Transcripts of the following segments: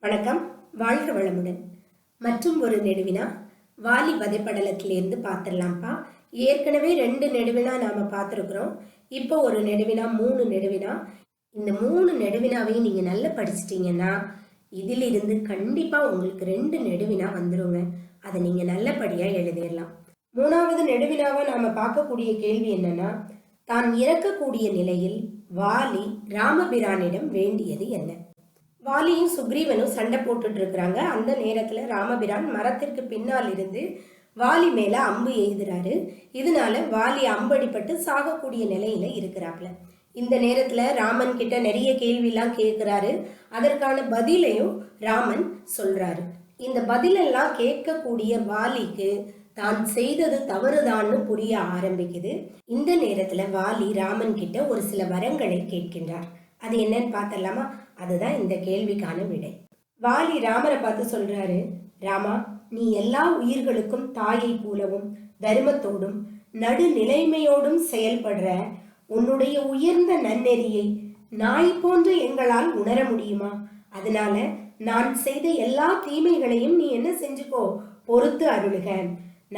வணக்கம், வாழ்க வளமுடன். மற்றும் ஒரு நெடுவினா வாலி வதைப்படலத்திலேருந்து பார்த்துடலாம்ப்பா. ஏற்கனவே 2 நெடுவினா நாம் பார்த்துருக்குறோம். இப்போ ஒரு நெடுவினா, 3 நெடுவினா. இந்த 3 நெடுவினாவையும் நீங்கள் நல்லா படிச்சிட்டிங்கன்னா இதிலிருந்து கண்டிப்பாக உங்களுக்கு 2 நெடுவினா வந்துடுங்க. அதை நீங்கள் நல்லபடியாக எழுதிடலாம். 3வது நெடுவினாவை நாம் பார்க்கக்கூடிய கேள்வி என்னன்னா, தான் இறக்கக்கூடிய நிலையில் வாலி ராமபிரானிடம் வேண்டியது என்ன? வாலியும் சுக்ரீவனும் சண்டை போட்டுட்டு இருக்கிறாங்க. அந்த நேரத்துல ராமபிரான் மரத்திற்கு பின்னால் இருந்து வாலி மேல அம்பு எய்துறாரு. இதனால வாலி அம்படிப்பட்டு சாகக்கூடிய நிலையில இருக்கிறாப்ல. இந்த நேரத்துல ராமன் கிட்ட நிறைய கேள்வியெல்லாம் கேட்கிறாரு. அதற்கான பதிலையும் ராமன் சொல்றாரு. இந்த பதிலெல்லாம் கேட்கக்கூடிய வாலிக்கு தான் செய்தது தவறுதான்னு புரிய ஆரம்பிக்குது. இந்த நேரத்துல வாலி ராமன் கிட்ட ஒரு சில வரங்களை கேட்கின்றார். அது என்னன்னு பார்த்தலாமா? அதுதான் இந்த கேள்விக்கான விடை. வாலி ராமரை பார்த்து சொல்றாரு, ராமா, நீ எல்லா உயிர்களுக்கும் தாயை போலவும் தர்மத்தோடும் நடுநிலைமையோடும் செயல்படுற உன்னுடைய உயர்ந்த நன்னெறியை நாய் போன்று எங்களால் உணர முடியுமா? அதனால நான் செய்த எல்லா தீமைகளையும் நீ என்ன செஞ்சுக்கோ, பொறுத்து அருளுக.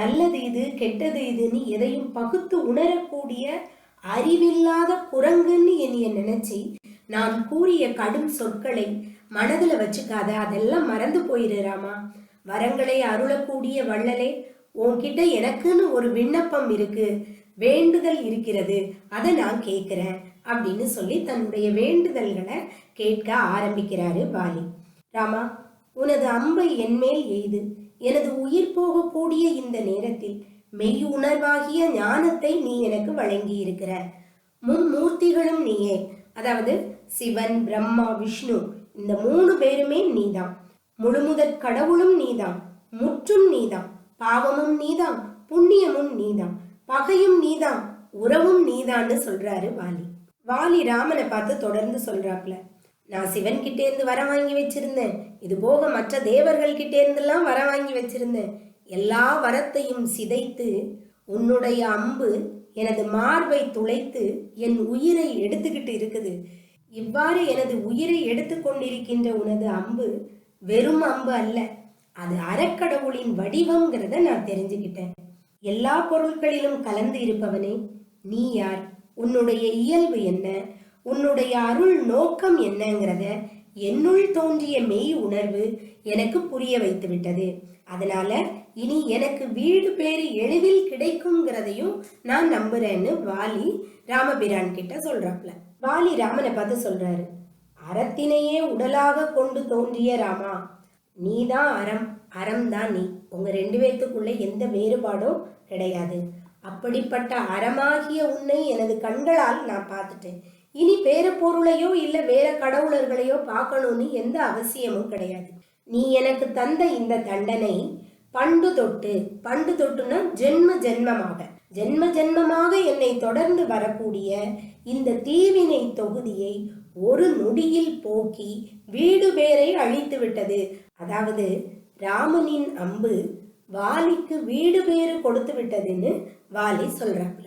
நல்லது இது கெட்டது இதுன்னு எதையும் பகுத்து உணரக்கூடிய அறிவில்லாத குரங்குன்னு என்னைய நினைச்சி நான் கூறிய கடும் சொற்களை மனதுல வச்சுக்காத, அதெல்லாம் மறந்து போயிடுறாமா. வரங்களை அருளக்கூடிய வள்ளலே, உன்கிட்ட எனக்குன்னு ஒரு விண்ணப்பம் இருக்கு, வேண்டுதல் இருக்கிறது, அதை நான் கேட்கிறேன் அப்படின்னு சொல்லி தன்னுடைய வேண்டுதல்களை கேட்க ஆரம்பிக்கிறாரு வாலி. ராமா, உனது அம்பை என்மேல் எய்து எனது உயிர் போகக்கூடிய இந்த நேரத்தில் மெய் உணர்வாகிய ஞானத்தை நீ எனக்கு வழங்கி இருக்கிற. மும்மூர்த்திகளும் நீயே, அதாவது சிவன், பிரம்மா, விஷ்ணு, இந்த 3 பேருமே நீதான். முழுமுதற் கடவுளும் நீதான், முற்றும் நீதான், பாவமும் நீதான், புண்ணியமும் நீதான், பகையும் நீதான், உறவும் நீதான்னு சொல்றாரு வாலி. வாலி ராமனை பார்த்து தொடர்ந்து சொல்றாப்ல, நான் சிவன் கிட்டே இருந்து வர வாங்கி வச்சிருந்தேன், இது போக மற்ற தேவர்கள் கிட்டே இருந்தெல்லாம் வர வாங்கி வச்சிருந்தேன். எல்லா வரத்தையும் சிதைத்து உன்னுடைய அம்பு எனது மார்பை துளைத்து என் உயிரை எடுத்துக்கிட்டு இருக்குது. இவ்வாறு எனது உயிரை எடுத்துக்கொண்டிருக்கின்ற உனது அம்பு வெறும் அம்பு அல்ல, அது அறக்கடவுளின் வடிவம்ங்கிறத நான் தெரிஞ்சுக்கிட்டேன். எல்லா பொருட்களிலும் கலந்து இருப்பவனே, நீ யார், உன்னுடைய இயல்பு என்ன, உன்னுடைய அருள் நோக்கம் என்னங்கிறத என்னுள் தோன்றிய மெய் உணர்வு எனக்கு புரிய வைத்து விட்டது. அதனால இனி எனக்கு வீடு பேரு எளிதில் கிடைக்குங்கிறதையும் நான் நம்புறேன்னு வாலி ராமபிரான் கிட்ட சொல்றாப்ல. வாலி ராமனை பார்த்து சொல்றாரு, அறத்தினையே உடலாக கொண்டு தோன்றிய ராமா, நீதான் அறம், அறம் தான் நீ. உங்க 2 பேர்த்துக்குள்ள எந்த வேறுபாடும் கிடையாது. அப்படிப்பட்ட அறமாகிய உன்னை எனது கண்களால் நான் பார்த்துட்டேன். இனி வேற பொருளையோ இல்ல வேற கடவுளர்களையோ பார்க்கணும்னு எந்த அவசியமும் கிடையாது. நீ எனக்கு தந்த இந்த தண்டனை பண்டு தொட்டுன்னா ஜென்ம ஜென்மமாக என்னை தொடர்ந்து வரக்கூடிய இந்த தீவினை தொகுதியை ஒரு நொடியில் போக்கி வீடு பேரை அழித்து விட்டது. அதாவது ராமனின் அம்பு வாலிக்கு வீடு பேரு கொடுத்து விட்டதுன்னு வாலி சொல்றாப்புல.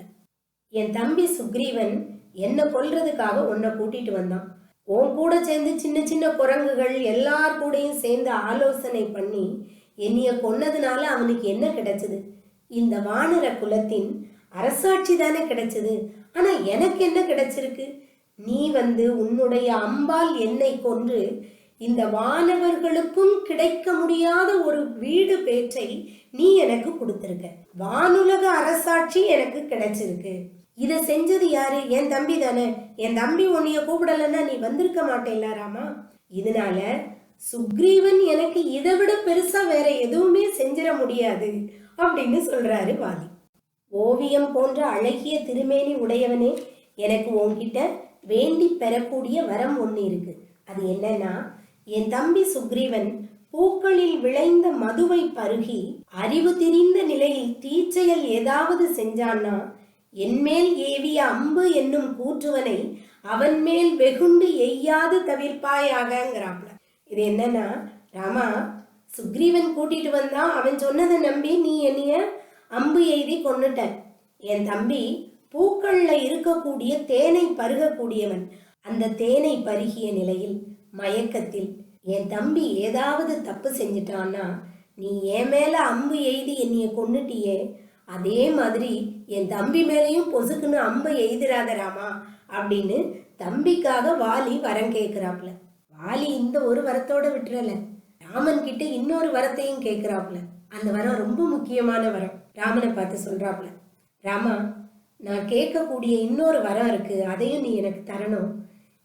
என் தம்பி சுக்ரீவன் என்ன கொல்றதுக்காக உன்னை கூட்டிட்டு வந்தான். உன் கூட சேர்ந்து சின்ன சின்ன குரங்குகள் எல்லார் கூடயும் சேர்ந்து ஆலோசனை பண்ணி என்னைய கொன்னதுனால அவனுக்கு என்ன கிடைச்சது? இந்த வானர குலத்தின் அரசாட்சி தானே கிடைச்சது. ஆனா எனக்கு என்ன கிடைச்சிருக்கு? நீ உன்னுடைய அம்பால் என்னை கொன்று இந்த வானவர்களுக்கும் கிடைக்க முடியாத ஒரு வீடு பேற்றை நீ எனக்கு கொடுத்திருக்க. வானுலக அரசாட்சி எனக்கு கிடைச்சிருக்கு. இதை செஞ்சது யாரு? என் தம்பி தானே. என் தம்பி உன்னைய கூப்பிடலன்னா நீ வந்திருக்க மாட்டேல்ல ராமா. இதனால சுக்ரீவன் எனக்கு இதை விட பெருசா வேற எதுவுமே செஞ்சிட முடியாது அப்படின்னு சொல்றாரு வாலி. ஓவியம் போன்ற அழகிய திருமேனி உடையவனே, எனக்கு உன்கிட்ட வேண்டி பெறக்கூடிய வரம் ஒண்ணு இருக்கு. அது என்னன்னா, என் தம்பி சுக்ரீவன் பூக்களில் விளைந்த மதுவை பருகி அறிவு திரிந்த நிலையில் தீச்செயல் ஏதாவது செஞ்சான்னா என்மேல் ஏவிய அம்பு என்னும் கூற்றுவனை அவன் மேல் வெகுண்டு எய்யாது தவிர்ப்பாயாகங்கிறாப்ல. இது என்னன்னா, ராமா, சுக்ரீவன் கூட்டிட்டு வந்தான், அவன் சொன்னதை நம்பி நீ என்னைய அம்பு எய்தி கொன்னுட்ட. என் தம்பி பூக்கள்ல இருக்கக்கூடிய தேனை பருகக்கூடியவன். அந்த தேனை பருகிய நிலையில் மயக்கத்தில் என் தம்பி ஏதாவது தப்பு செஞ்சிட்டான்னா நீ என் மேல அம்பு எய்தி என்னைய கொன்னுட்டியே, அதே மாதிரி என் தம்பி மேலேயும் பொசுக்குன்னு அம்பை எய்திராத ராமா அப்படின்னு தம்பிக்காக வாலி வரம் கேட்கிறாப்புல. வாலி இந்த ஒரு வரத்தோட விட்டுறல, ராமன் கிட்ட இன்னொரு வரத்தையும் கேட்கிறாப்புல. அந்த வரம் ரொம்ப முக்கியமான வரம். ராமனை பார்த்து சொல்றாப்புல, ராமா, நான் கேட்கக்கூடிய இன்னொரு வரம் இருக்கு, அதையும் நீ எனக்கு தரணும்.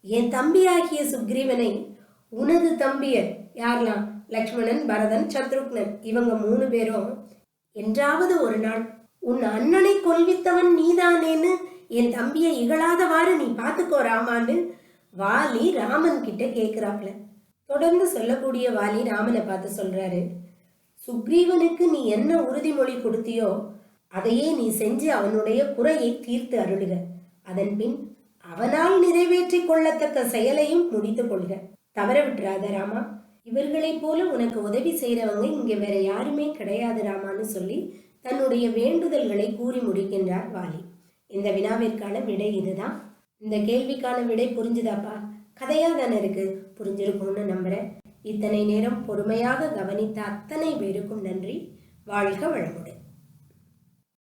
என் தம்பியாகிய சுக்ரீவனை உனது தம்பியர் யாரெல்லாம், லக்ஷ்மணன், பரதன், சத்ருக்னன், இவங்க 3 பேரும் என்றாவது ஒரு நாள் உன் அண்ணனை கொல்வித்தவன் நீதானேன்னு என் தம்பியை இகழாதவாறு நீ பார்த்துக்கோ ராமான்னு வாலி ராமன் கிட்ட கேட்கிறாப்ல. தொடர்ந்து சொல்லக்கூடிய வாலி ராமனை பார்த்து சொல்றாரு, சுக்ரீவனுக்கு நீ என்ன உறுதிமொழி கொடுத்தியோ அதையே நீ செஞ்சு அவனுடைய குறையை தீர்த்து அருளுக. அதன் பின் அவனால் நிறைவேற்றி கொள்ளத்தக்க செயலையும் முடித்து கொள்க. தவற விட்டுறாத ராமா. இவர்களை போல உனக்கு உதவி செய்யறவங்க இங்க வேற யாருமே கிடையாது ராமான்னு சொல்லி தன்னுடைய வேண்டுதல்களை கூறி முடிக்கின்றார் வாலி. இந்த வினாவிற்கான விடை இதுதான். இந்த கேள்விக்கான விடை புரிஞ்சுதாப்பா? கதையா தானே இருக்கு, புரிஞ்சிருக்கும்னு நம்புறேன். இத்தனை நேரம் பொறுமையாக கவனித்த அத்தனை பேருக்கும் நன்றி. வாழ்க வளமுடன்.